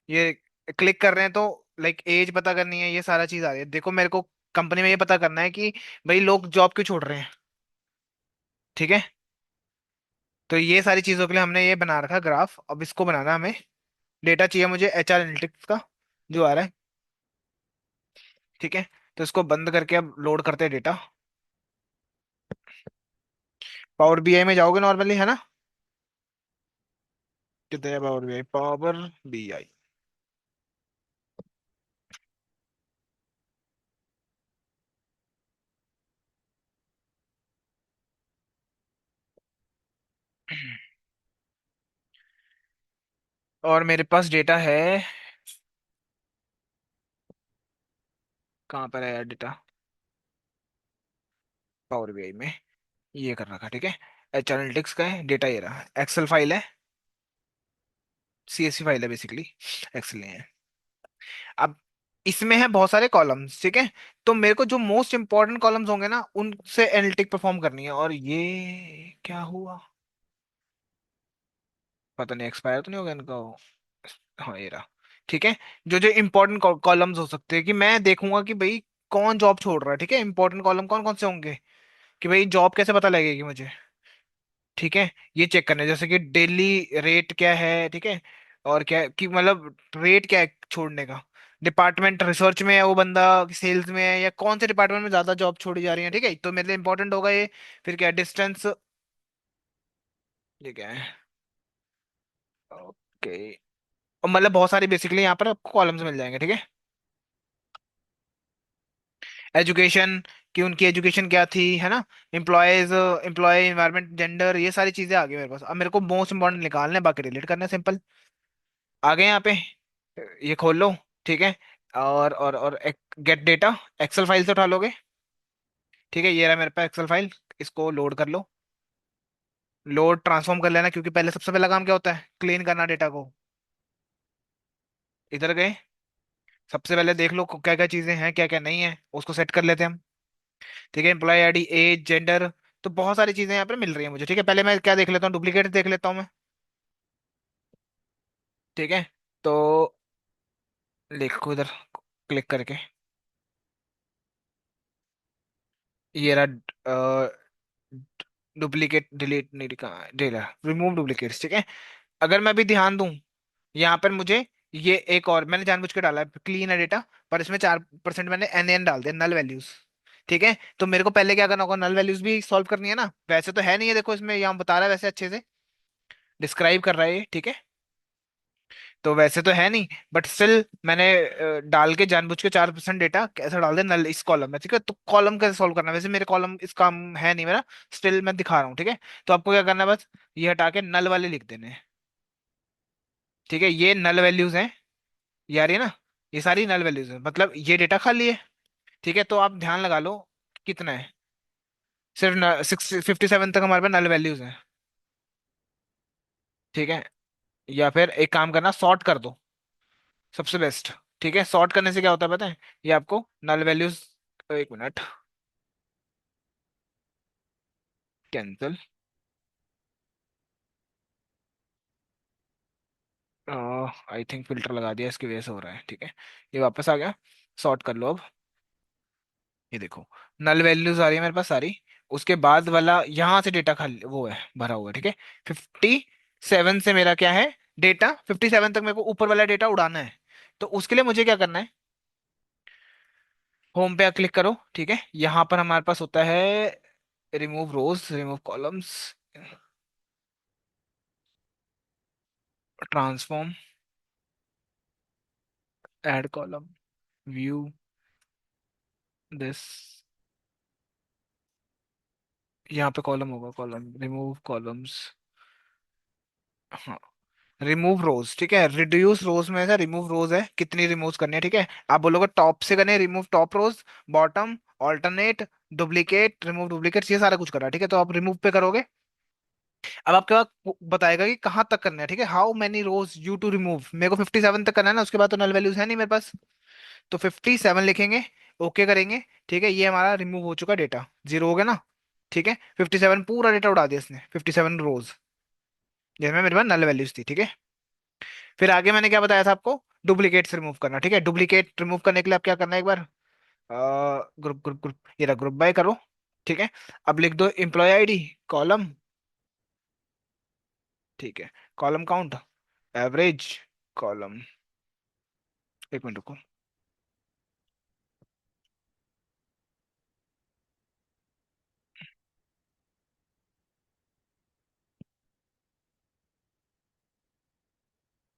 ये क्लिक कर रहे हैं तो लाइक एज पता करनी है, ये सारा चीज आ रही है। देखो मेरे को कंपनी में ये पता करना है कि भाई लोग जॉब क्यों छोड़ रहे हैं। ठीक है, तो ये सारी चीजों के लिए हमने ये बना रखा ग्राफ। अब इसको बनाना है हमें। डेटा चाहिए मुझे HR एनालिटिक्स का जो आ रहा है। ठीक है, तो इसको बंद करके अब लोड करते हैं डेटा। पावर BI में जाओगे नॉर्मली, है ना? कितने है पावर BI? Power BI। और मेरे पास डेटा है, कहाँ पर है यार डेटा? पावर BI में ये कर रखा। ठीक है, HR एनालिटिक्स का है डेटा, ये रहा। एक्सेल फाइल है, CSV फाइल है बेसिकली, एक्सेल नहीं है। अब इसमें है बहुत सारे कॉलम्स। ठीक है, तो मेरे को जो मोस्ट इंपॉर्टेंट कॉलम्स होंगे ना उनसे एनालिटिक परफॉर्म करनी है। और ये क्या हुआ, पता नहीं एक्सपायर तो नहीं हो गया इनका हाँ ये रहा। ठीक है, जो जो इंपॉर्टेंट कॉलम्स हो सकते हैं कि मैं देखूंगा कि भाई कौन जॉब छोड़ रहा है। ठीक है, इंपॉर्टेंट कॉलम कौन कौन से होंगे, कि भाई जॉब कैसे पता लगेगी मुझे। ठीक है, ये चेक करना है जैसे कि डेली रेट क्या है। ठीक है, और क्या कि मतलब रेट क्या है छोड़ने का। डिपार्टमेंट रिसर्च में है वो बंदा, सेल्स में है, या कौन से डिपार्टमेंट में ज्यादा जॉब छोड़ी जा रही है। ठीक है, तो मेरे लिए इंपॉर्टेंट होगा ये। फिर क्या डिस्टेंस, ये क्या है? ओके, और मतलब बहुत सारी बेसिकली यहाँ पर आपको कॉलम्स मिल जाएंगे। ठीक है, एजुकेशन, कि उनकी एजुकेशन क्या थी, है ना? एम्प्लॉयज, एम्प्लॉय इन्वायरमेंट, जेंडर, ये सारी चीजें आ गई मेरे पास। अब मेरे को मोस्ट इंपॉर्टेंट निकालने हैं, बाकी रिलेट करना है, सिंपल। आ गए यहाँ पे, ये खोल लो। ठीक है, और गेट डेटा, एक्सेल फाइल से उठा लोगे। ठीक है, ये रहा मेरे पास एक्सेल फाइल, इसको लोड कर लो। लोड ट्रांसफॉर्म कर लेना, क्योंकि पहले सबसे पहला काम क्या होता है, क्लीन करना डेटा को। इधर गए, सबसे पहले देख लो क्या क्या चीजें हैं, क्या क्या नहीं है, उसको सेट कर लेते हैं हम। ठीक है, एम्प्लॉय ID, एज, जेंडर, तो बहुत सारी चीजें यहाँ पे मिल रही है मुझे। ठीक है, पहले मैं क्या देख लेता हूँ, डुप्लीकेट देख लेता हूँ मैं। ठीक है, तो लिखो इधर, क्लिक करके, ये रहा डुप्लीकेट डिलीट नहीं कहा डेटा, रिमूव डुप्लीकेट्स। ठीक है, अगर मैं भी ध्यान दूं यहाँ पर मुझे, ये एक और मैंने जानबूझ के डाला है, क्लीन है डेटा, पर इसमें 4% मैंने NaN डाल दिया, नल वैल्यूज। ठीक है, तो मेरे को पहले क्या करना होगा, नल वैल्यूज भी सॉल्व करनी है ना। वैसे तो है नहीं है, देखो इसमें यहाँ बता रहा है वैसे अच्छे से डिस्क्राइब कर रहा है ये। ठीक है, तो वैसे तो है नहीं, बट स्टिल मैंने डाल के जानबूझ के 4% डेटा कैसे डाल दिया नल इस कॉलम में। ठीक है, तो कॉलम कैसे सॉल्व करना है, वैसे मेरे कॉलम इस काम है नहीं मेरा, स्टिल मैं दिखा रहा हूँ। ठीक है, तो आपको क्या करना है, बस ये हटा के नल वाले लिख देने हैं। ठीक है, ये नल वैल्यूज हैं, ये आ रही है ना, ये सारी नल वैल्यूज है, मतलब ये डेटा खाली है। ठीक है, तो आप ध्यान लगा लो कितना है, सिर्फ 57 तक हमारे पास नल वैल्यूज हैं। ठीक है, या फिर एक काम करना, सॉर्ट कर दो, सबसे बेस्ट। ठीक है, सॉर्ट करने से क्या होता है पता है, ये आपको नल वैल्यूज, एक minute, cancel, I think filter लगा दिया इसकी वजह से हो रहा है। ठीक है, ये वापस आ गया, सॉर्ट कर लो अब। ये देखो, नल वैल्यूज आ रही है मेरे पास सारी। उसके बाद वाला यहाँ से डेटा खाली वो है, भरा हुआ है। ठीक है, 57 से मेरा क्या है, डेटा 57 तक मेरे को ऊपर वाला डेटा उड़ाना है। तो उसके लिए मुझे क्या करना है, होम पे क्लिक करो। ठीक है, यहाँ पर हमारे पास होता है remove rows, remove columns, transform, add column, view this, यहाँ पे कॉलम होगा, कॉलम रिमूव कॉलम्स, हाँ, रिमूव रोज। ठीक है, रिड्यूस रोज में से रिमूव रोज है, कितनी रिमूव करनी है। ठीक है, आप बोलोगे टॉप से करने, remove top rows, bottom, alternate, duplicate, remove duplicate, ये सारा कुछ करा है। ठीक है, तो आप रिमूव पे करोगे। अब आपके पास बताएगा कि कहाँ तक करना है। ठीक है, how many rows you to remove, मेरे को 57 तक करना है ना, उसके बाद तो नल वैल्यूज है नहीं मेरे पास। तो 57 लिखेंगे, ओके करेंगे। ठीक है, ये हमारा रिमूव हो चुका डेटा, जीरो हो गया ना। ठीक है, 57 पूरा डेटा उड़ा दिया इसने, 57 रोज, जिसमें मेरे पास नल वैल्यूज थी। ठीक है, फिर आगे मैंने क्या बताया था आपको, डुप्लीकेट रिमूव करना, ठीक है। डुप्लीकेट रिमूव करने के लिए आप क्या करना है एक बार, ग्रुप ग्रुप ग्रुप, ये रहा, ग्रुप बाय करो, ठीक है। अब लिख दो एम्प्लॉय आईडी, कॉलम, ठीक है, कॉलम काउंट, एवरेज, कॉलम, एक मिनट रुको,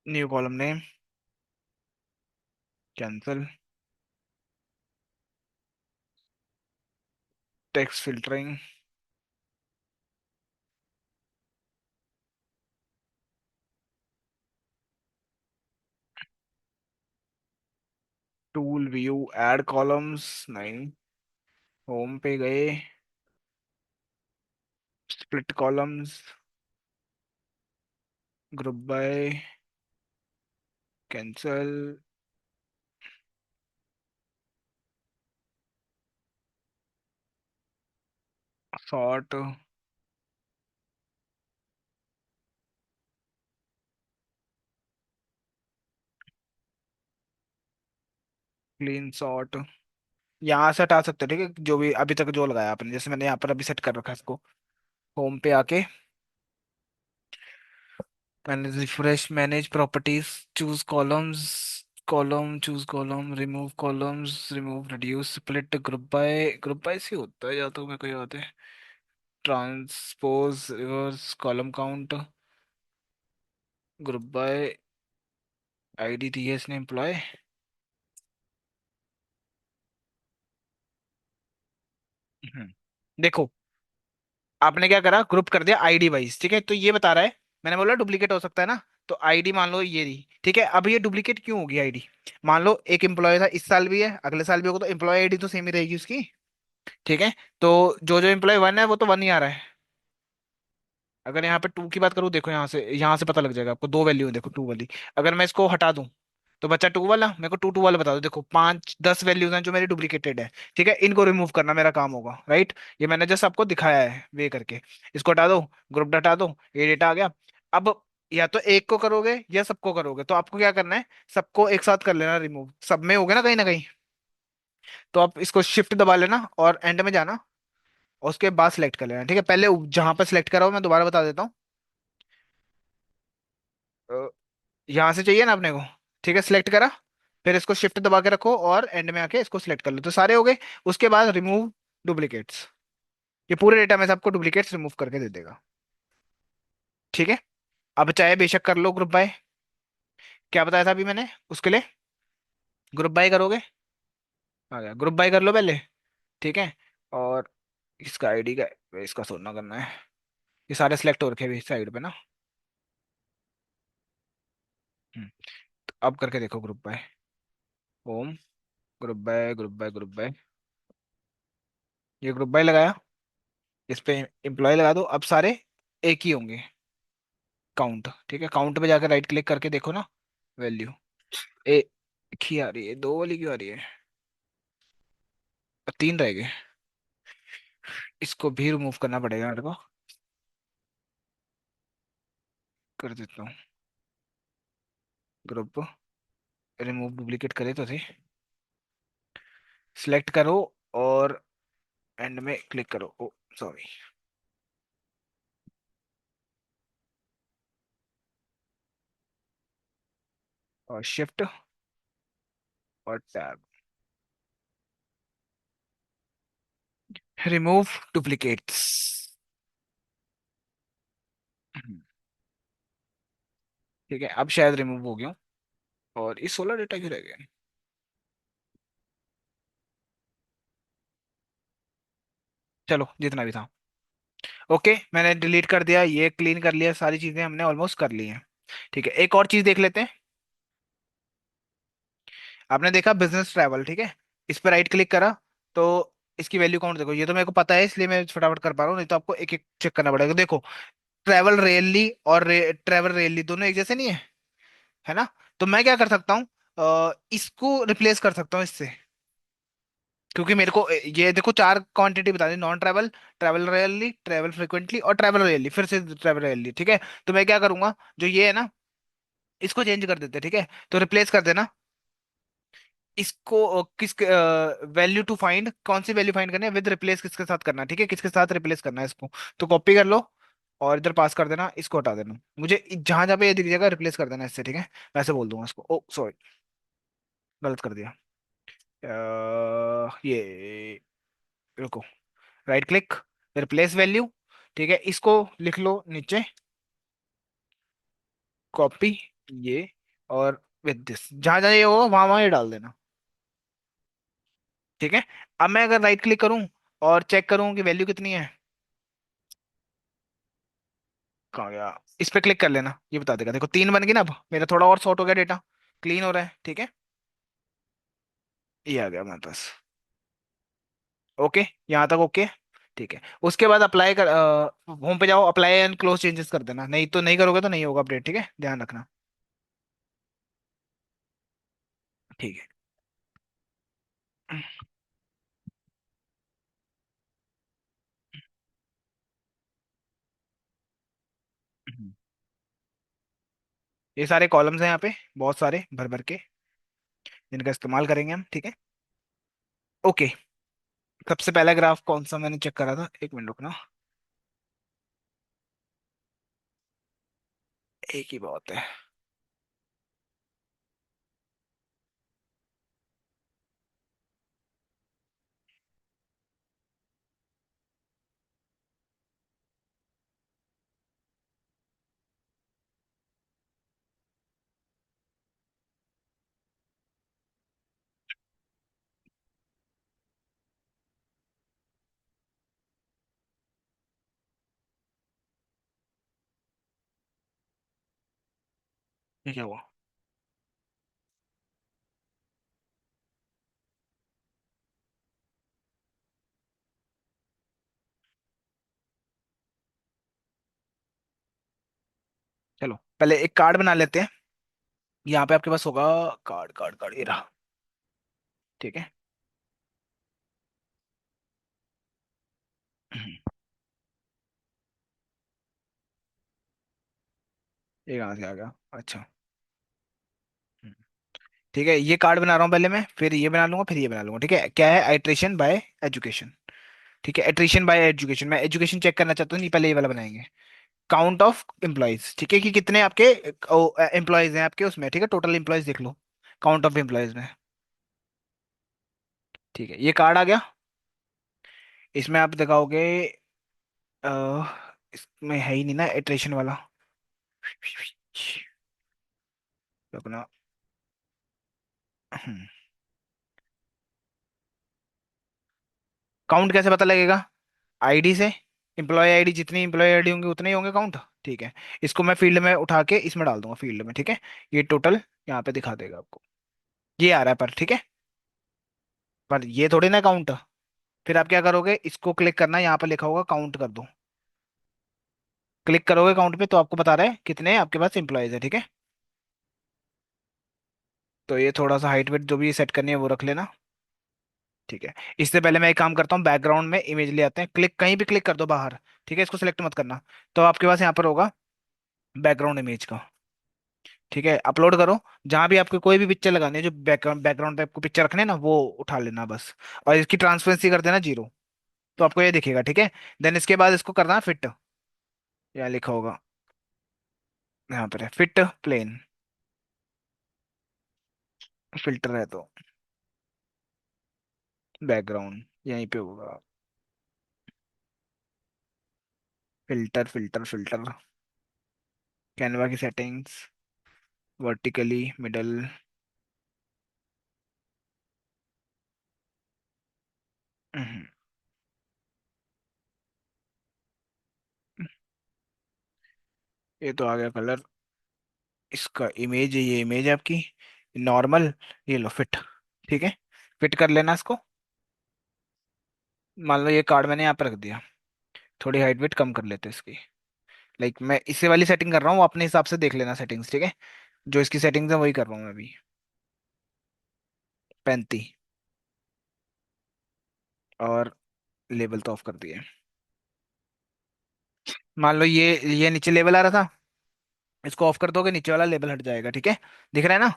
new column name, cancel, text filtering, tool view, add columns, नहीं, होम पे गए, split columns, group by, cancel, sort, clean sort, यहाँ से हटा सकते हो, ठीक है, जो भी अभी तक जो लगाया आपने, जैसे मैंने यहाँ पर अभी सेट कर रखा है इसको, होम पे आके manage refresh, manage properties, choose columns, column, choose column, remove columns, remove, reduce, split, group by से होता है या तो मेरे को याद है, transpose, reverse, column count, group by, ID दी है इसने एम्प्लॉय। देखो, आपने क्या करा, ग्रुप कर दिया आईडी वाइज, ठीक है, तो ये बता रहा है, मैंने बोला डुप्लीकेट हो सकता है ना, तो आईडी मान लो ये रही, ठीक है। अब ये डुप्लीकेट क्यों होगी आईडी, मान लो एक एम्प्लॉय था, इस साल भी है, अगले साल भी होगा, तो एम्प्लॉय आईडी तो सेम ही रहेगी उसकी, ठीक है। तो जो जो एम्प्लॉय वन है वो तो वन ही आ रहा है। अगर यहाँ पे टू की बात करूँ, देखो यहाँ से पता लग जाएगा आपको, दो वैल्यू है देखो, टू वाली। अगर मैं इसको हटा दूं तो बच्चा टू वाला, मेरे को टू टू वाला बता दो, देखो 5 10 वैल्यूज हैं जो मेरी डुप्लीकेटेड है, ठीक है, इनको रिमूव करना मेरा काम होगा, राइट। ये मैंने जस्ट आपको दिखाया है वे करके, इसको हटा दो, ग्रुप हटा दो, ये डेटा आ गया। अब या तो एक को करोगे या सबको करोगे, तो आपको क्या करना है, सबको एक साथ कर लेना रिमूव, सब में हो गया ना कहीं, तो आप इसको शिफ्ट दबा लेना और एंड में जाना, और उसके बाद सिलेक्ट कर लेना, ठीक है। पहले जहां पर सिलेक्ट करा हो मैं दोबारा बता देता हूँ, यहाँ से चाहिए ना अपने को, ठीक है, सिलेक्ट करा, फिर इसको शिफ्ट दबा के रखो और एंड में आके इसको सिलेक्ट कर लो, तो सारे हो गए। उसके बाद रिमूव डुप्लीकेट्स, ये पूरे डेटा में से आपको डुप्लीकेट्स रिमूव करके दे देगा, ठीक है। अब चाहे बेशक कर लो ग्रुप बाय, क्या बताया था अभी मैंने उसके लिए, ग्रुप बाय करोगे, आ गया, ग्रुप बाय कर लो पहले, ठीक है। और इसका आईडी का, इसका सोना करना है, ये सारे सिलेक्ट हो रखे हैं साइड पे ना। तो अब करके देखो group by, home, group by, group by, group by, ये ग्रुप बाय लगाया, इस पे एम्प्लॉय लगा दो, अब सारे एक ही होंगे, काउंट, ठीक है, काउंट पे जाकर राइट क्लिक करके देखो ना, वैल्यू एक ही आ रही है, दो वाली क्यों आ रही है, और तीन रह गए, इसको भी रिमूव करना पड़ेगा मेरे को, कर देता हूँ, ग्रुप, रिमूव डुप्लीकेट करे तो थे, सिलेक्ट करो और एंड में क्लिक करो, ओ सॉरी, और शिफ्ट और टैब, रिमूव डुप्लीकेट्स, ठीक है, अब शायद रिमूव हो गया हूँ। और ये 16 डेटा क्यों रह गए, चलो जितना भी था, ओके, मैंने डिलीट कर दिया, ये क्लीन कर लिया, सारी चीजें हमने ऑलमोस्ट कर ली हैं, ठीक है। एक और चीज देख लेते हैं, आपने देखा बिजनेस ट्रैवल, ठीक है, इस पर राइट क्लिक करा, तो इसकी वैल्यू काउंट देखो, ये तो मेरे को पता है इसलिए मैं फटाफट कर पा रहा हूँ, नहीं तो आपको एक एक चेक करना पड़ेगा, देखो ट्रैवल रेयरली और ट्रैवल रेयरली दोनों एक जैसे नहीं है, है ना। तो मैं क्या कर सकता हूँ, इसको रिप्लेस कर सकता हूँ इससे, क्योंकि मेरे को ये देखो चार क्वांटिटी बता दी, non travel, travel rarely, travel frequently और ट्रैवल रेयरली, फिर से ट्रैवल रेयरली, ठीक है। तो मैं क्या करूंगा, जो ये है ना, इसको चेंज कर देते हैं, ठीक है, तो रिप्लेस कर देना इसको। किस वैल्यू टू फाइंड, कौन सी वैल्यू फाइंड करनी है, विद रिप्लेस किसके साथ करना है, ठीक है, किसके साथ रिप्लेस करना है इसको। तो कॉपी कर लो और इधर पास कर देना, इसको हटा देना, मुझे जहां जहां पे ये दिख जाएगा रिप्लेस कर देना इससे, ठीक है। वैसे बोल दूंगा इसको, ओ सॉरी, गलत कर दिया। ये, रुको, राइट क्लिक, रिप्लेस वैल्यू, ठीक है, इसको लिख लो नीचे, कॉपी, ये, और विद दिस, जहां जहां ये होगा वहां वहां ये डाल देना, ठीक है। अब मैं अगर राइट क्लिक करूं और चेक करूं कि वैल्यू कितनी है, कहाँ गया, इस पे क्लिक कर लेना, ये बता देगा, देखो 3 बन गई ना। अब मेरा थोड़ा और शॉर्ट हो गया डेटा, क्लीन हो रहा है, ठीक है। ये आ गया मेरे पास, ओके, यहाँ तक ओके, ठीक है। उसके बाद अप्लाई कर, होम पे जाओ, अप्लाई एंड क्लोज चेंजेस कर देना, नहीं तो नहीं करोगे तो नहीं होगा अपडेट, ठीक है, ध्यान रखना। ठीक है। हम्म। ये सारे कॉलम्स हैं यहाँ पे, बहुत सारे भर भर के, जिनका इस्तेमाल करेंगे हम, ठीक है। ओके, सबसे पहला ग्राफ कौन सा मैंने चेक करा था, एक मिनट रुकना, एक ही बहुत है। ये क्या हुआ? चलो पहले एक कार्ड बना लेते हैं, यहाँ पे आपके पास होगा, कार्ड कार्ड कार्ड, ये रहा, ठीक है। हम्म, ये कहाँ से आ गया, अच्छा। हम्म, ठीक है, ये कार्ड बना रहा हूँ पहले मैं, फिर ये बना लूंगा, फिर ये बना लूंगा, ठीक है। क्या है, आइट्रेशन बाय एजुकेशन, ठीक है, एट्रिशन बाय एजुकेशन, मैं एजुकेशन चेक करना चाहता हूँ, नहीं पहले ये वाला बनाएंगे। काउंट ऑफ एम्प्लॉयज, ठीक है, कि कितने आपके एम्प्लॉयज हैं आपके उसमें, ठीक है, टोटल एम्प्लॉयज देख लो, काउंट ऑफ एम्प्लॉयज में, ठीक है। ये कार्ड आ गया, इसमें आप दिखाओगे, अ, इसमें है ही नहीं ना एट्रिशन वाला, अपना, काउंट कैसे पता लगेगा, आईडी से, एम्प्लॉय आईडी, जितनी एम्प्लॉय आईडी होंगी उतने ही होंगे काउंट, ठीक है। इसको मैं फील्ड में उठा के इसमें डाल दूंगा, फील्ड में, ठीक है। ये टोटल यहाँ पे दिखा देगा आपको, ये आ रहा है पर, ठीक है, पर ये थोड़ी ना काउंट। फिर आप क्या करोगे, इसको क्लिक करना, यहाँ पे लिखा होगा काउंट कर दो, क्लिक करोगे काउंट पे तो आपको बता रहा है कितने आपके पास एम्प्लॉयज है, ठीक है। तो ये थोड़ा सा हाइट वेट जो भी सेट करनी है वो रख लेना, ठीक है। इससे पहले मैं एक काम करता हूँ, बैकग्राउंड में इमेज ले आते हैं, क्लिक कहीं भी क्लिक कर दो बाहर, ठीक है, इसको सिलेक्ट मत करना। तो आपके पास यहाँ पर होगा बैकग्राउंड इमेज का, ठीक है, अपलोड करो। जहां भी आपको कोई भी पिक्चर लगानी है, जो बैकग्राउंड बैकग्राउंड पे आपको पिक्चर रखने हैं ना, वो उठा लेना बस, और इसकी ट्रांसपेरेंसी कर देना 0, तो आपको ये दिखेगा, ठीक है। देन इसके बाद इसको करना फिट, यहाँ लिखा होगा, यहाँ पर है फिट प्लेन, फिल्टर है तो बैकग्राउंड यहीं पे होगा, फिल्टर फिल्टर फिल्टर, कैनवा की सेटिंग्स, वर्टिकली मिडल, ये तो आ गया कलर, इसका इमेज है, ये इमेज है आपकी नॉर्मल, ये लो फिट, ठीक है, फिट कर लेना इसको। मान लो ये कार्ड मैंने यहाँ पर रख दिया, थोड़ी हाइट वेट कम कर लेते हैं इसकी, लाइक मैं इसे वाली सेटिंग कर रहा हूँ, अपने हिसाब से देख लेना सेटिंग्स, ठीक है, जो इसकी सेटिंग्स है वही कर रहा हूँ मैं अभी, 35, और लेवल तो ऑफ कर दिए। मान लो ये नीचे लेवल आ रहा था, इसको ऑफ कर दोगे, नीचे वाला लेबल हट जाएगा, ठीक है। दिख रहा है ना?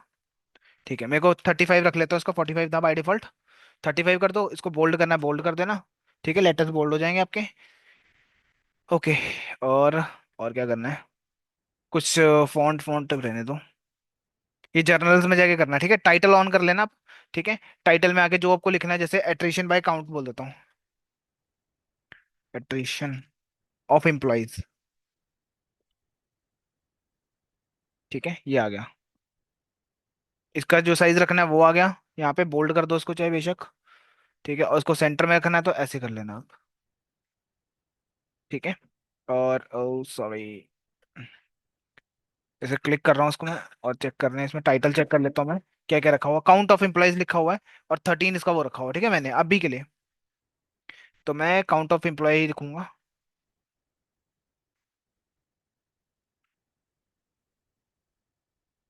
ठीक है, मेरे को 35 रख लेता हूँ, इसका 45 था बाई डिफॉल्ट। 35 कर दो, इसको बोल्ड करना है बोल्ड कर देना। ठीक है, लेटर्स बोल्ड हो जाएंगे आपके। ओके। और क्या करना है? कुछ फॉन्ट फॉन्ट तक रहने दो। ये जर्नल्स में जाके करना है, ठीक है। टाइटल ऑन कर लेना आप। ठीक है। टाइटल में आके जो आपको लिखना है, जैसे एट्रिशन बाय काउंट बोल देता हूँ। Attrition of employees. ठीक है, ये आ गया। इसका जो साइज रखना है वो आ गया। यहाँ पे बोल्ड कर दो इसको चाहे बेशक। ठीक है, और उसको सेंटर में रखना है तो ऐसे कर लेना आप। ठीक है। और ओ सॉरी, ऐसे क्लिक कर रहा हूँ उसको मैं। और चेक करने इसमें टाइटल चेक कर लेता हूँ मैं। क्या क्या रखा हुआ, काउंट ऑफ एम्प्लॉयज लिखा हुआ है। और 13 इसका वो रखा हुआ है, ठीक है, मैंने अभी के लिए। तो मैं काउंट ऑफ एम्प्लॉय ही लिखूंगा।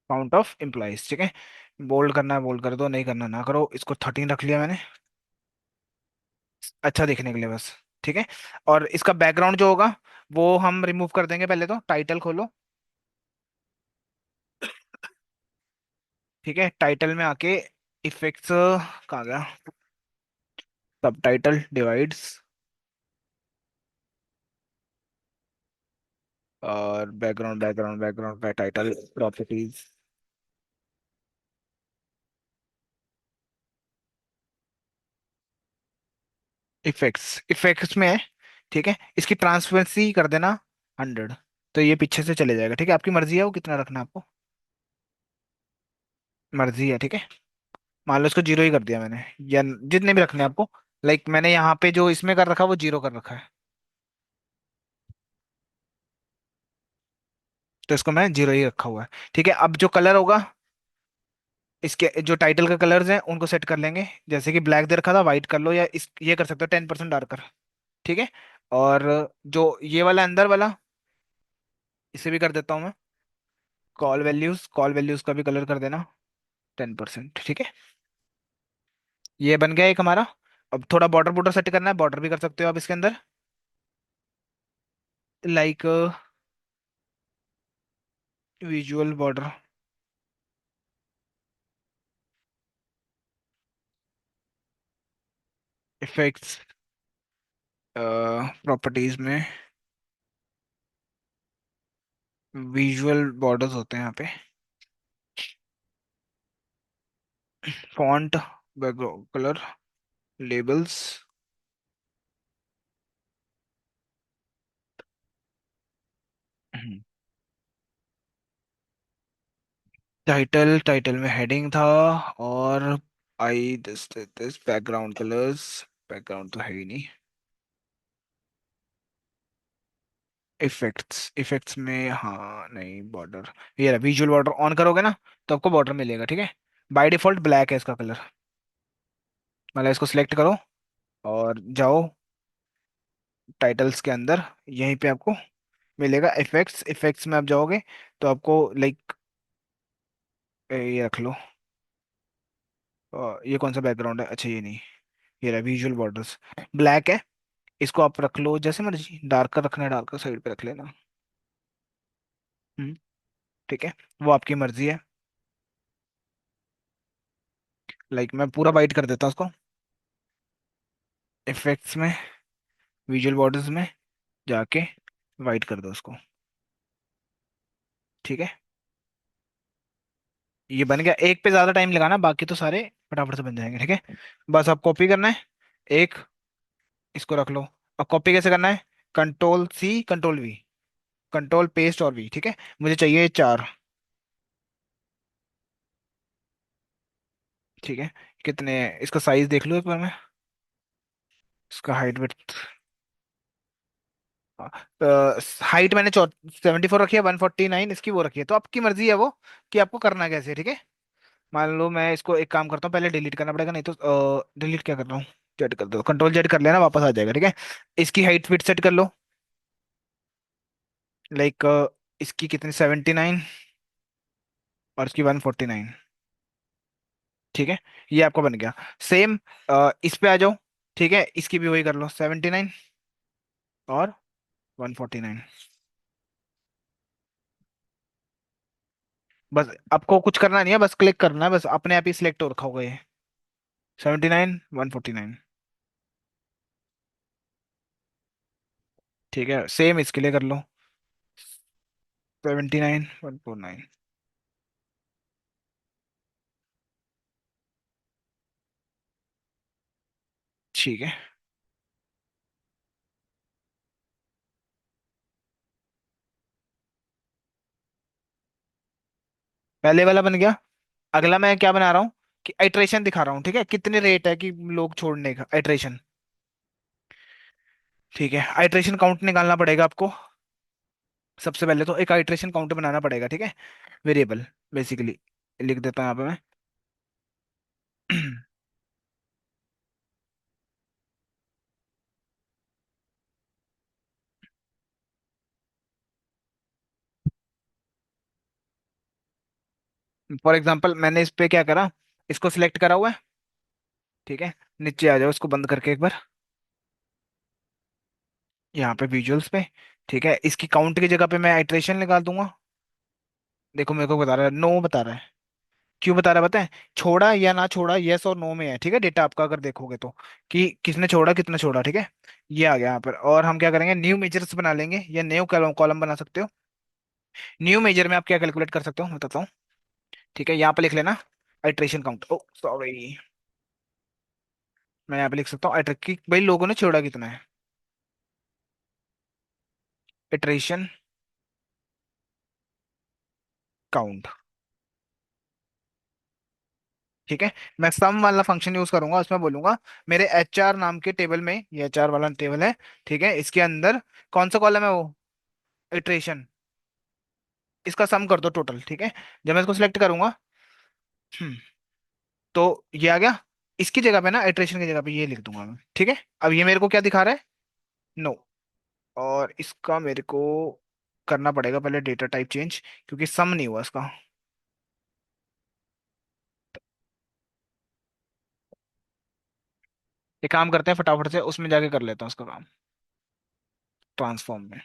काउंट ऑफ एम्प्लॉयज, ठीक है। बोल्ड करना है बोल्ड कर दो, नहीं करना ना करो, इसको 13 रख लिया मैंने। अच्छा दिखने के लिए बस। ठीक है। और इसका बैकग्राउंड जो होगा वो हम रिमूव कर देंगे। पहले तो टाइटल खोलो। ठीक है, टाइटल में आके इफेक्ट्स कहाँ गया? सब टाइटल डिवाइड्स। और बैकग्राउंड बैकग्राउंड बैकग्राउंड पे टाइटल प्रॉपर्टीज। इफेक्ट्स, इफेक्ट्स में है। ठीक है, इसकी ट्रांसपेरेंसी कर देना 100। तो ये पीछे से चले जाएगा, ठीक है। आपकी मर्जी है वो कितना रखना है आपको। मर्जी है, ठीक है। मान लो इसको 0 ही कर दिया मैंने, या जितने भी रखने हैं आपको। लाइक मैंने यहाँ पे जो इसमें कर रखा है वो 0 कर रखा है। तो इसको मैं 0 ही रखा हुआ है। ठीक है, अब जो कलर होगा, इसके जो टाइटल का कलर्स हैं उनको सेट कर लेंगे। जैसे कि ब्लैक दे रखा था, व्हाइट कर लो, या इस ये कर सकते हो 10% डार्कर। ठीक है। और जो ये वाला अंदर वाला, इसे भी कर देता हूँ मैं। कॉल वैल्यूज का भी कलर कर देना 10%, ठीक है। ये बन गया एक हमारा। अब थोड़ा बॉर्डर बॉर्डर सेट करना है, बॉर्डर भी कर सकते हो आप इसके अंदर। Like visual border. Effects, properties में विजुअल बॉर्डर्स होते हैं यहाँ पे। Font, background colour, labels. Title, title में हेडिंग था। और आई दिस बैकग्राउंड कलर्स। बैकग्राउंड तो है ही नहीं। इफेक्ट्स, इफेक्ट्स में हाँ नहीं, बॉर्डर। ये विजुअल बॉर्डर ऑन करोगे ना तो आपको बॉर्डर मिलेगा, ठीक है। बाय डिफॉल्ट ब्लैक है इसका कलर। मतलब इसको सिलेक्ट करो और जाओ टाइटल्स के अंदर। यहीं पे आपको मिलेगा इफेक्ट्स। इफेक्ट्स में आप जाओगे तो आपको लाइक ये रख लो। ये कौन सा बैकग्राउंड है? अच्छा ये नहीं, ये रहा विजुअल बॉर्डर्स। ब्लैक है। इसको आप रख लो जैसे मर्जी, डार्कर रखना है डार्कर साइड पे रख लेना। हम्म। ठीक है, वो आपकी मर्जी है। लाइक मैं पूरा वाइट कर देता हूँ उसको। इफेक्ट्स में, विजुअल बॉर्डर्स में जाके वाइट कर दो उसको। ठीक है, ये बन गया। एक पे ज्यादा टाइम लगाना, बाकी तो सारे फटाफट से बन जाएंगे, ठीक है। बस आप कॉपी करना है एक, इसको रख लो। अब कॉपी कैसे करना है? Control C control V, control paste और V, ठीक है। मुझे चाहिए 4। ठीक है, कितने? इसका साइज देख लो एक बार में। इसका हाइट विड्थ, हाइट मैंने 74 रखी है, 149 इसकी वो रखी है। तो आपकी मर्जी है वो कि आपको करना कैसे है, ठीक है। मान लो मैं इसको एक काम करता हूँ, पहले डिलीट करना पड़ेगा, नहीं तो डिलीट क्या कर रहा हूँ, जेड कर दो, कंट्रोल जेड कर लेना, वापस आ जाएगा, ठीक है। इसकी हाइट फिट सेट कर लो। लाइक इसकी कितनी, 79, और इसकी 149। ठीक है, ये आपका बन गया। सेम इस पे आ जाओ। ठीक है, इसकी भी वही कर लो, 79 और 149। बस आपको कुछ करना नहीं है, बस क्लिक करना है, बस अपने आप ही सिलेक्ट हो रखा होगा ये। 79 149। ठीक है, सेम इसके लिए कर लो। 79 149। ठीक है, पहले वाला बन गया। अगला मैं क्या बना रहा हूँ कि आइट्रेशन दिखा रहा हूँ, ठीक है, कितने रेट है कि लोग छोड़ने का आइट्रेशन। ठीक है, आइट्रेशन काउंट निकालना पड़ेगा आपको। सबसे पहले तो एक आइट्रेशन काउंट बनाना पड़ेगा, ठीक है, वेरिएबल बेसिकली। लिख देता हूँ यहाँ पे मैं। फॉर एग्जाम्पल मैंने इस पे क्या करा, इसको सिलेक्ट करा हुआ है। ठीक है, नीचे आ जाओ, इसको बंद करके एक बार, यहाँ पे विजुअल्स पे। ठीक है, इसकी काउंट की जगह पे मैं आइट्रेशन लगा दूंगा। देखो मेरे को बता रहा है, नो बता रहा है। क्यों बता रहा है पता है? छोड़ा या ना छोड़ा, यस और नो में है, ठीक है, डेटा आपका अगर देखोगे तो, कि किसने छोड़ा कितना छोड़ा। ठीक है, ये आ गया यहाँ पर। और हम क्या करेंगे, न्यू मेजर्स बना लेंगे, या न्यू कॉलम बना सकते हो। न्यू मेजर में आप क्या कैलकुलेट कर सकते हो, मैं बताता हूँ। ठीक है, यहाँ पे लिख लेना आइट्रेशन काउंट। ओ सॉरी, मैं यहाँ पे लिख सकता हूँ कि भाई लोगों ने छोड़ा कितना है। Iteration count. ठीक है, मैं सम वाला फंक्शन यूज करूंगा, उसमें बोलूंगा मेरे HR नाम के टेबल में, ये HR वाला टेबल है, ठीक है, इसके अंदर कौन सा कॉलम है वो, इटरेशन, इसका सम कर दो टोटल। ठीक है, जब मैं इसको सिलेक्ट करूंगा, हम्म, तो ये आ गया। इसकी जगह पे ना, इटरेशन की जगह पे ये लिख दूंगा मैं। ठीक है, अब ये मेरे को क्या दिखा रहा है, नो। और इसका मेरे को करना पड़ेगा पहले डेटा टाइप चेंज, क्योंकि सम नहीं हुआ इसका। एक काम करते हैं, फटाफट से उसमें जाके कर लेता हूँ उसका काम, ट्रांसफॉर्म में।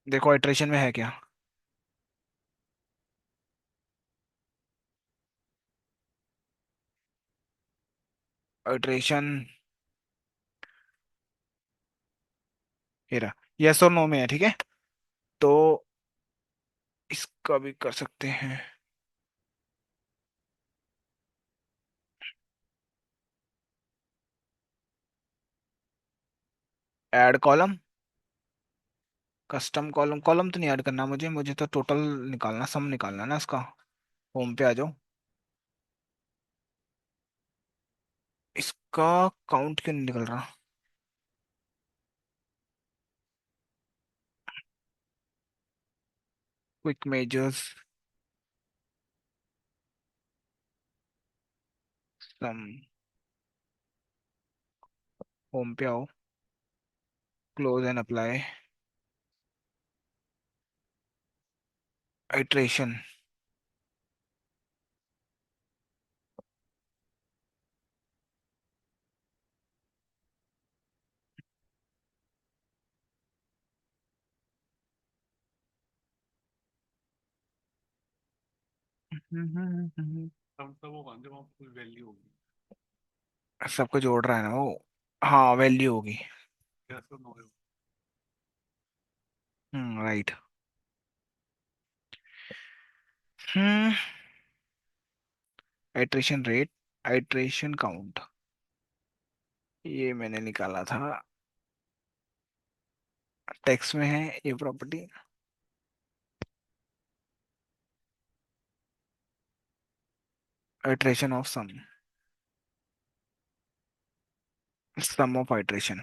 देखो इटरेशन में है क्या। इटरेशन, ये रहा, यस और नो में है। ठीक है, तो इसका भी कर सकते हैं। Add column, custom column, column तो नहीं ऐड करना मुझे, मुझे तो टोटल निकालना, सम निकालना ना इसका। होम पे आ जाओ। इसका काउंट क्यों नहीं निकल रहा। क्विक मेजर्स, सम, होम पे आओ, क्लोज एंड अप्लाई, आइट्रेशन। सबको जोड़ रहा है ना वो। हाँ, वैल्यू होगी। Right. Hmm, iteration rate, iteration count, ये मैंने निकाला था, टेक्स्ट में है ये property. Iteration of sum of iteration.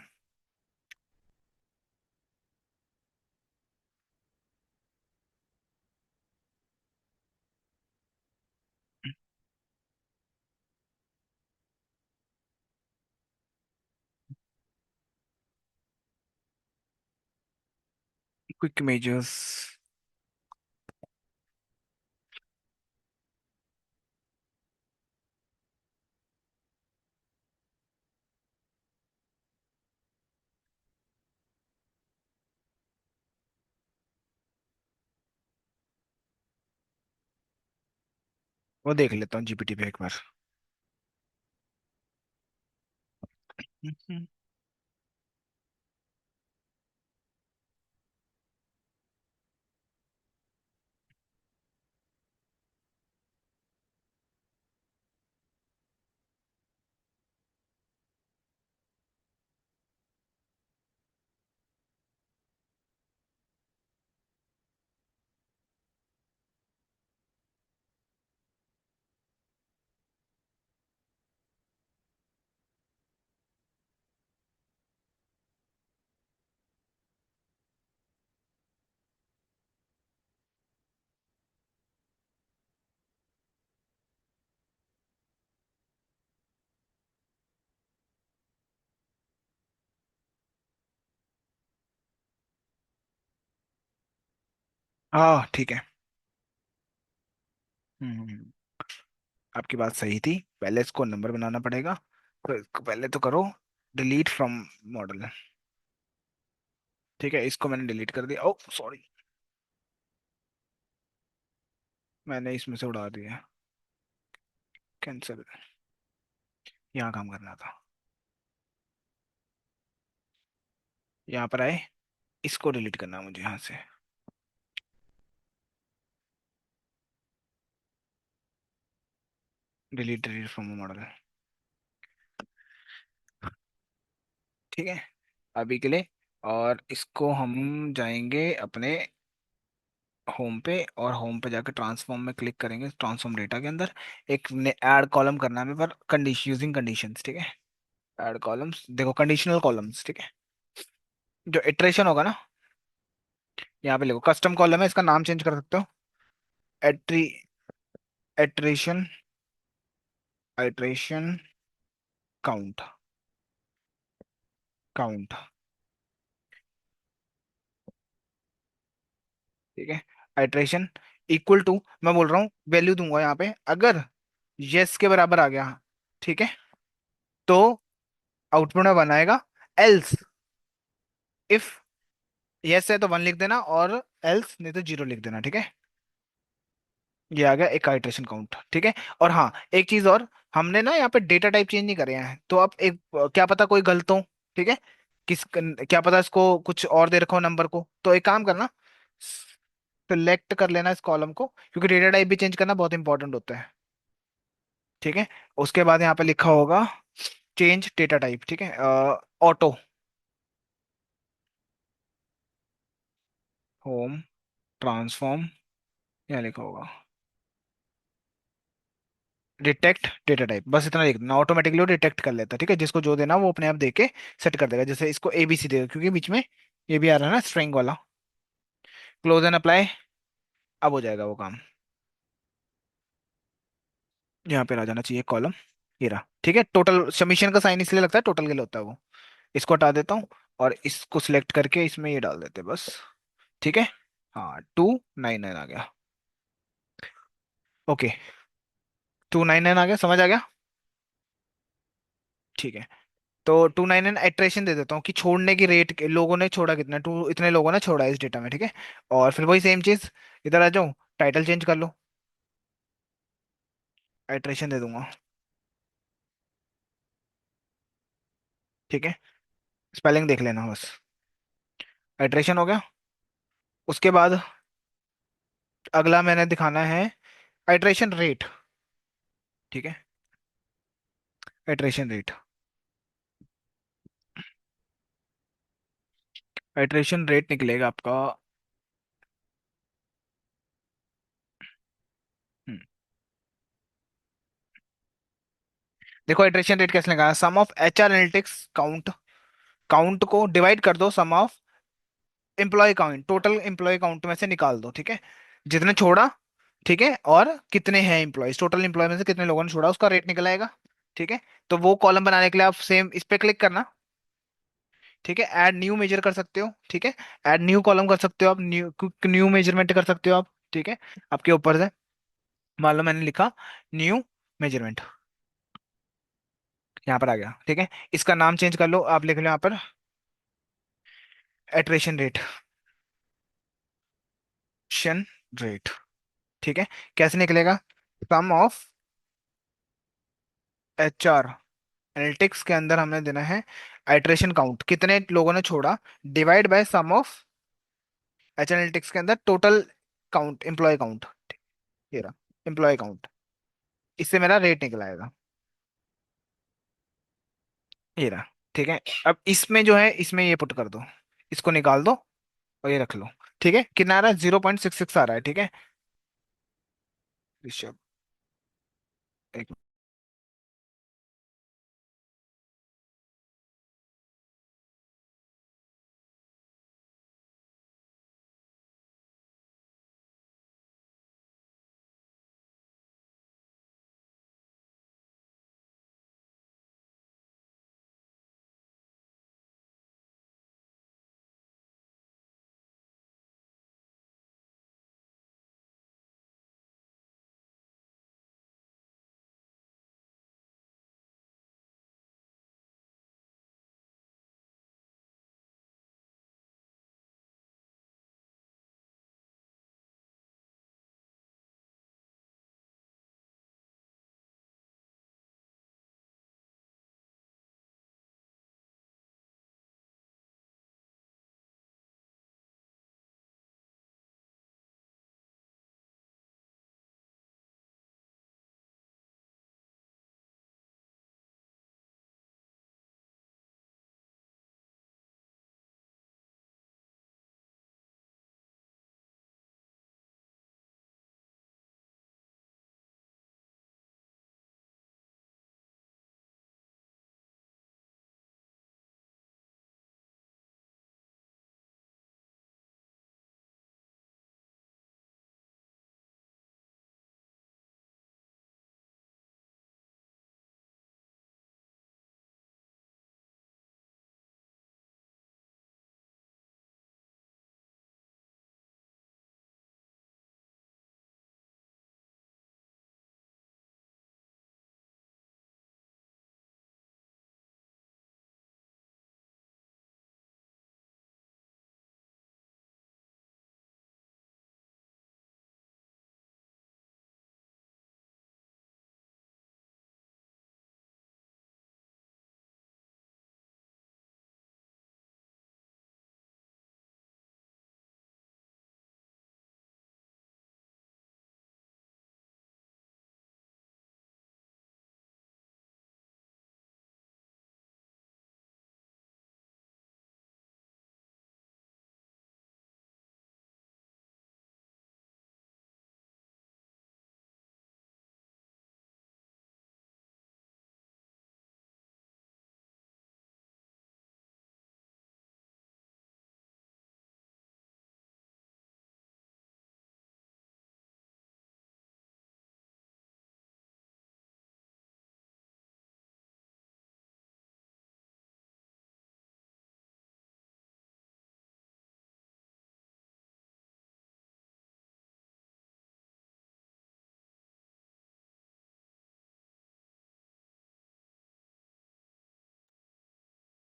Quick measures, वो देख लेता हूँ जीपीटी पे एक बार। हाँ ठीक है। हम्म। आपकी बात सही थी, पहले इसको नंबर बनाना पड़ेगा। तो इसको पहले तो करो डिलीट फ्रॉम मॉडल। ठीक है, इसको मैंने डिलीट कर दिया। ओ सॉरी, मैंने इसमें से उड़ा दिया। कैंसिल। यहाँ काम करना था। यहाँ पर आए, इसको डिलीट करना है मुझे यहाँ से। Delete delete from model. ठीक है, अभी के लिए। और इसको हम जाएंगे अपने होम पे, और होम पे जाकर ट्रांसफॉर्म में क्लिक करेंगे, ट्रांसफॉर्म डेटा के अंदर एक ऐड कॉलम करना है हमें, पर कंडीशन यूजिंग कंडीशंस। ठीक है, ऐड कॉलम्स, देखो कंडीशनल कॉलम्स। ठीक है, जो इटरेशन होगा ना, यहाँ पे लिखो कस्टम कॉलम है, इसका नाम चेंज कर सकते हो। एट्री एट्रेशन आइट्रेशन काउंट। काउंट। ठीक है, आइट्रेशन इक्वल टू, मैं बोल रहा हूँ वैल्यू दूंगा यहाँ पे, अगर यस के बराबर आ गया, ठीक है, तो आउटपुट में बनाएगा। एल्स, इफ यस है तो वन लिख देना, और एल्स नहीं तो जीरो लिख देना। ठीक है, ये आ गया एक आइट्रेशन काउंट। ठीक है, और हाँ एक चीज और, हमने ना यहाँ पे डेटा टाइप चेंज नहीं करे हैं, तो अब एक क्या पता कोई गलत हो। ठीक है, क्या पता इसको कुछ और दे रखा हो नंबर को, तो एक काम करना, सिलेक्ट कर लेना इस कॉलम को, क्योंकि डेटा टाइप भी चेंज करना बहुत इंपॉर्टेंट होता है। ठीक है, उसके बाद यहाँ पे लिखा होगा चेंज डेटा टाइप। ठीक है, ऑटो, होम, ट्रांसफॉर्म, यहाँ लिखा होगा डिटेक्ट डेटा टाइप, बस इतना लिख देना, ऑटोमेटिकली वो डिटेक्ट कर लेता है। ठीक है, जिसको जो देना वो अपने आप दे के सेट कर देगा, जैसे इसको एबीसी देगा, क्योंकि बीच में ये भी आ रहा है ना स्ट्रिंग वाला। क्लोज एंड अप्लाई, अब हो जाएगा वो काम। यहाँ पे आ जाना चाहिए कॉलम, ये रहा। ठीक है, टोटल सबमिशन का साइन इसलिए लगता है, टोटल के लिए होता है वो। इसको हटा देता हूँ, और इसको सिलेक्ट करके इसमें ये डाल देते हैं बस। ठीक है, हाँ 299 आ गया। ओके, 299 आ गया, समझ आ गया। ठीक है, तो 299 एट्रेशन दे देता हूँ कि छोड़ने की रेट, लोगों ने छोड़ा कितना, टू इतने लोगों ने छोड़ा इस डेटा में। ठीक है, और फिर वही सेम चीज, इधर आ जाऊँ, टाइटल चेंज कर लो, एट्रेशन दे दूंगा। ठीक है, स्पेलिंग देख लेना बस। एट्रेशन हो गया। उसके बाद अगला मैंने दिखाना है आइट्रेशन रेट। ठीक है, आइट्रेशन रेट, आइट्रेशन रेट निकलेगा आपका। हम्म, देखो आइट्रेशन रेट कैसे निकाला, sum of H R analytics count, count को डिवाइड कर दो sum of employee count, total employee count में से निकाल दो। ठीक है, जितने छोड़ा, ठीक है, और कितने हैं एम्प्लॉयज, टोटल एम्प्लॉय में से कितने लोगों ने छोड़ा, उसका रेट निकल आएगा। ठीक है, तो वो कॉलम बनाने के लिए आप सेम इस पे क्लिक करना। ठीक है, ऐड न्यू मेजर कर सकते हो। ठीक है, ऐड न्यू कॉलम कर सकते हो आप, न्यू न्यू मेजरमेंट कर सकते हो आप। ठीक है, आपके ऊपर से, मान लो मैंने लिखा न्यू मेजरमेंट, यहाँ पर आ गया। ठीक है, इसका नाम चेंज कर लो, आप लिख लो यहाँ पर एट्रेशन रेट, शन रेट। ठीक है, कैसे निकलेगा, सम ऑफ HR एनालिटिक्स के अंदर हमने देना है आइटरेशन काउंट, कितने लोगों ने छोड़ा, divide by sum of h analytics के अंदर टोटल काउंट, एम्प्लॉय काउंट। ये रहा एम्प्लॉय काउंट, इससे मेरा रेट निकल आएगा। ये रहा। ठीक है। अब इसमें जो है, इसमें ये पुट कर दो, इसको निकाल दो और ये रख लो। ठीक है, कितना आ रहा है? 0.66 आ रहा है। ठीक है ऋषभ, एक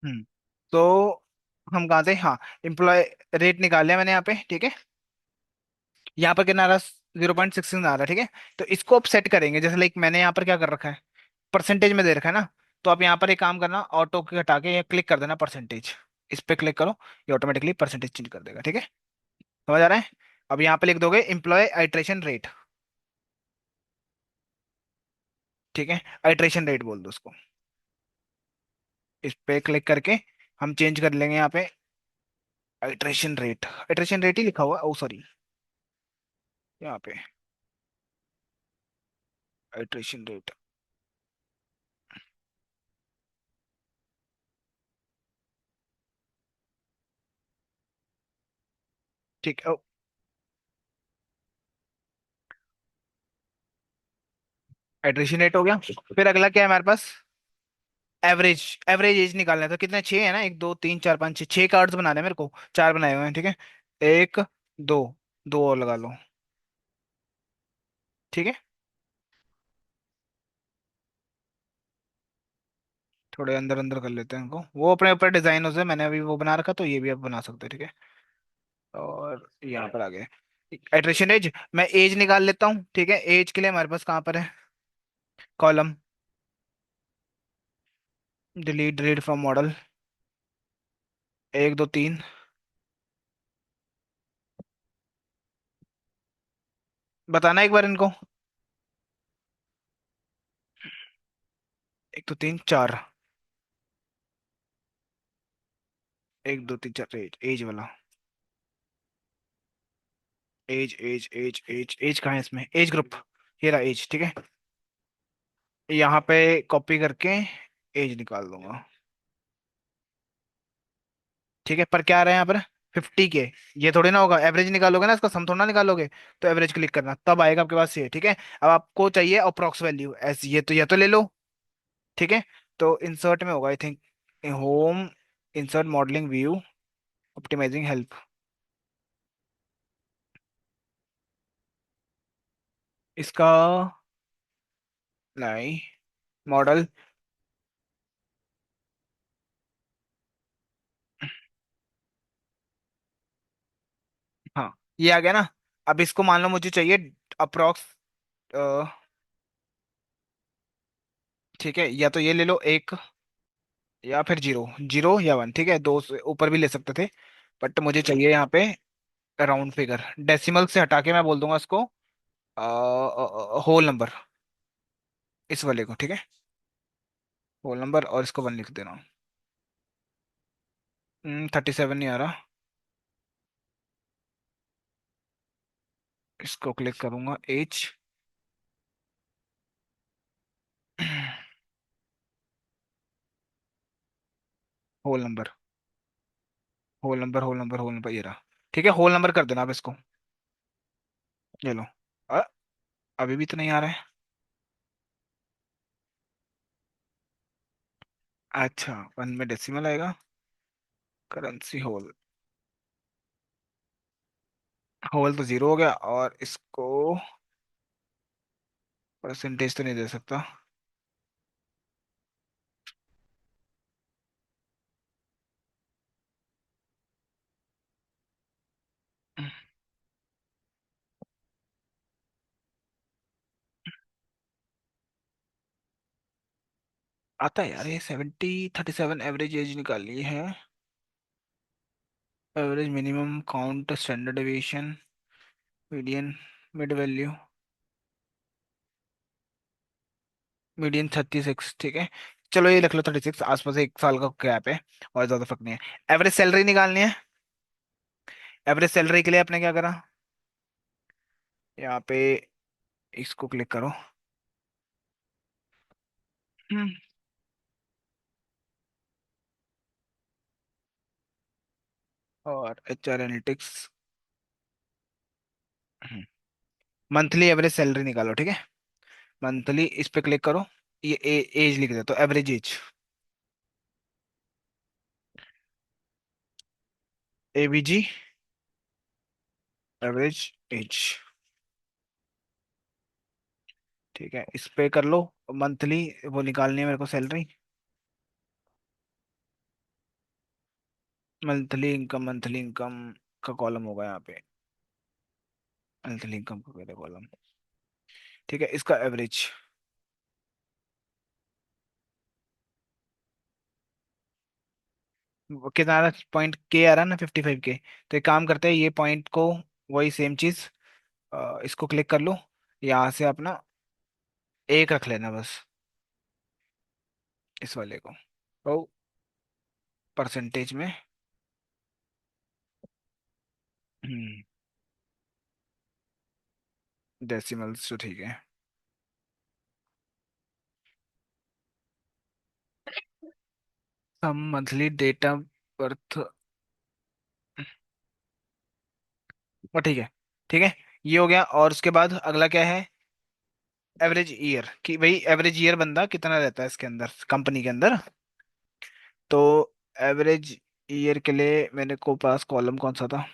हम्म तो हम कहाँ थे? हाँ, एम्प्लॉय रेट निकाल लिया मैंने यहाँ पे। ठीक है, यहाँ पर कितना आ रहा? 0.66 आ रहा है। ठीक है, तो इसको अब सेट करेंगे, जैसे लाइक मैंने यहाँ पर क्या कर रखा है, परसेंटेज में दे रखा है ना। तो आप यहाँ पर एक काम करना, ऑटो के हटा के ये क्लिक कर देना परसेंटेज, इस पे क्लिक करो, ये ऑटोमेटिकली परसेंटेज चेंज कर देगा। ठीक है, समझ आ रहा है? अब यहाँ पे लिख दोगे एम्प्लॉय आइट्रेशन रेट। ठीक है, आइट्रेशन रेट बोल दो उसको। इस पे क्लिक करके हम चेंज कर लेंगे यहाँ पे आइट्रेशन रेट ही लिखा हुआ, ओ सॉरी, यहाँ पे आइट्रेशन रेट। ठीक है, आइट्रेशन रेट हो गया। फिर अगला क्या है हमारे पास? एवरेज। एवरेज एज निकालना है, तो कितने? छः है ना, एक दो तीन चार पाँच छः, छः कार्ड्स बनाने हैं मेरे को, चार बनाए हुए हैं। ठीक है, एक, दो, दो और लगा लो। ठीक है, थोड़े अंदर अंदर कर लेते हैं इनको, वो अपने ऊपर डिजाइन हो, मैंने अभी वो बना रखा, तो ये भी आप बना सकते हैं। ठीक है, और यहाँ पर आ गए। एट्रिशन एज, मैं एज निकाल लेता हूँ, ठीक है। एज के लिए हमारे पास कहाँ पर है column? Delete delete from model, एक दो तीन। बताना एक बार इनको। एक दो तीन चार, एक दो तीन चार, एज एज वाला। Age age age age age कहाँ है इसमें? एज ग्रुप, ये रहा एज, ठीक है। यहाँ पे कॉपी करके एज निकाल दूंगा, ठीक है। पर क्या आ रहा है यहाँ पर? 50 के। ये थोड़ी ना होगा, एवरेज निकालोगे ना इसका, सम थोड़ा ना निकालोगे। तो एवरेज क्लिक करना, तब आएगा आपके पास ये, ठीक है। अब आपको चाहिए अप्रोक्स वैल्यू ऐसी, ये तो ले लो, ठीक है। तो इंसर्ट में होगा I think, home, insert modelling view, optimising help. इसका नहीं, मॉडल, हाँ ये आ गया ना। अब इसको मान लो मुझे चाहिए अप्रोक्स, ठीक है। या तो ये ले लो एक, या फिर जीरो, जीरो या वन, ठीक है। दो से ऊपर भी ले सकते थे, बट मुझे चाहिए यहाँ पे राउंड फिगर। डेसिमल से हटा के मैं बोल दूंगा इसको होल नंबर, इस वाले को, ठीक है। होल नंबर, और इसको वन लिख देना। 37 नहीं आ रहा, इसको क्लिक करूंगा h, whole number, whole number, whole number, whole number, ये रहा, ठीक है। होल नंबर कर देना आप इसको, ये लो। अ, अभी भी तो नहीं आ रहा है। अच्छा, वन में डेसिमल आएगा, करेंसी होल, होल तो जीरो हो गया, और इसको परसेंटेज तो नहीं दे सकता। आता है यार ये 37 एवरेज एज निकालनी है। Average minimum count standard deviation, median, mid value, median 36, ठीक है। चलो ये लिख लो 36, आसपास एक साल का गैप है, और ज्यादा फर्क नहीं है। एवरेज सैलरी निकालनी है। एवरेज सैलरी के लिए आपने क्या करा, यहाँ पे इसको क्लिक करो। हम्म, और H R analytics, monthly average salary निकालो, ठीक है। मंथली, इस पे क्लिक करो। ये एज लिख दे तो average age, AVG, average age, ठीक है। इस पे कर लो मंथली, वो निकालनी है मेरे को सैलरी। मंथली इनकम का कॉलम होगा यहाँ पे, मंथली इनकम का कॉलम, ठीक है। इसका एवरेज, कितना पॉइंट के आ रहा है ना, 55 के। तो एक काम करते हैं, ये पॉइंट को, वही सेम चीज, इसको क्लिक कर लो, यहाँ से अपना एक रख लेना बस, इस वाले को। तो परसेंटेज में, डेसिमल्स तो ठीक है। हम मंथली डेटा बर्थ, और ठीक है, ठीक है। ये हो गया, और उसके बाद अगला क्या है? एवरेज ईयर, कि भाई एवरेज ईयर बंदा कितना रहता है इसके अंदर, कंपनी के अंदर। तो एवरेज ईयर के लिए मेरे को पास कॉलम कौन सा था?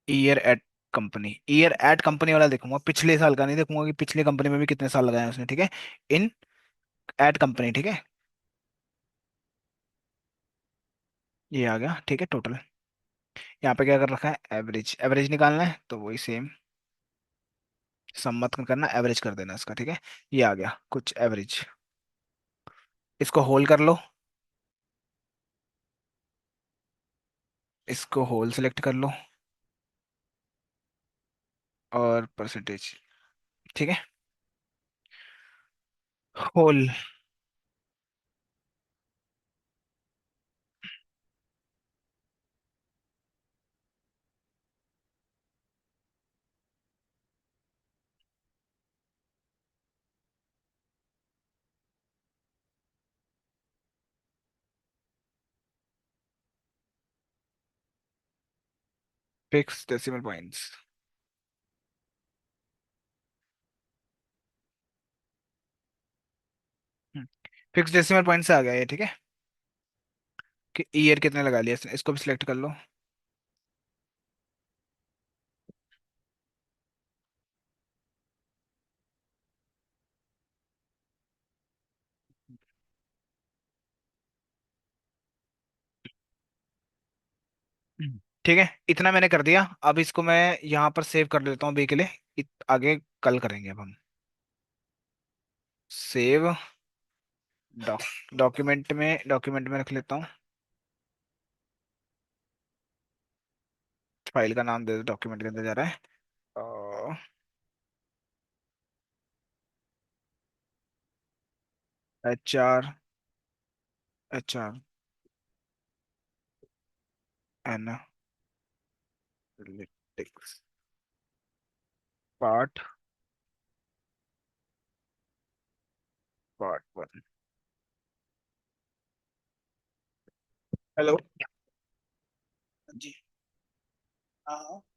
Year at company, year at company वाला देखूंगा, पिछले साल का नहीं देखूंगा कि पिछले कंपनी में भी कितने साल लगाए हैं उसने, ठीक है। इन एट कंपनी, ठीक है। ये आ गया, ठीक है, टोटल। यहाँ पे क्या कर रखा है, एवरेज, एवरेज निकालना है तो वही सेम, सम मत करना, एवरेज कर देना इसका, ठीक है। ये आ गया कुछ एवरेज, इसको होल कर लो, इसको होल सेलेक्ट कर लो, और परसेंटेज, ठीक है। Whole, fix decimal points, fix decimal point से आ गया ये, ठीक है। कि ईयर कितने लगा लिया इसने, इसको भी सिलेक्ट कर लो। ठीक है, इतना मैंने कर दिया। अब इसको मैं यहाँ पर सेव कर लेता हूँ बी के लिए, आगे कल करेंगे अब हम। सेव, डॉक डॉक्यूमेंट में रख लेता हूँ, फाइल का नाम दे दो, डॉक्यूमेंट के अंदर जा रहा है, HR, analytics part, part 1। Hello. जी। हाँ हाँ।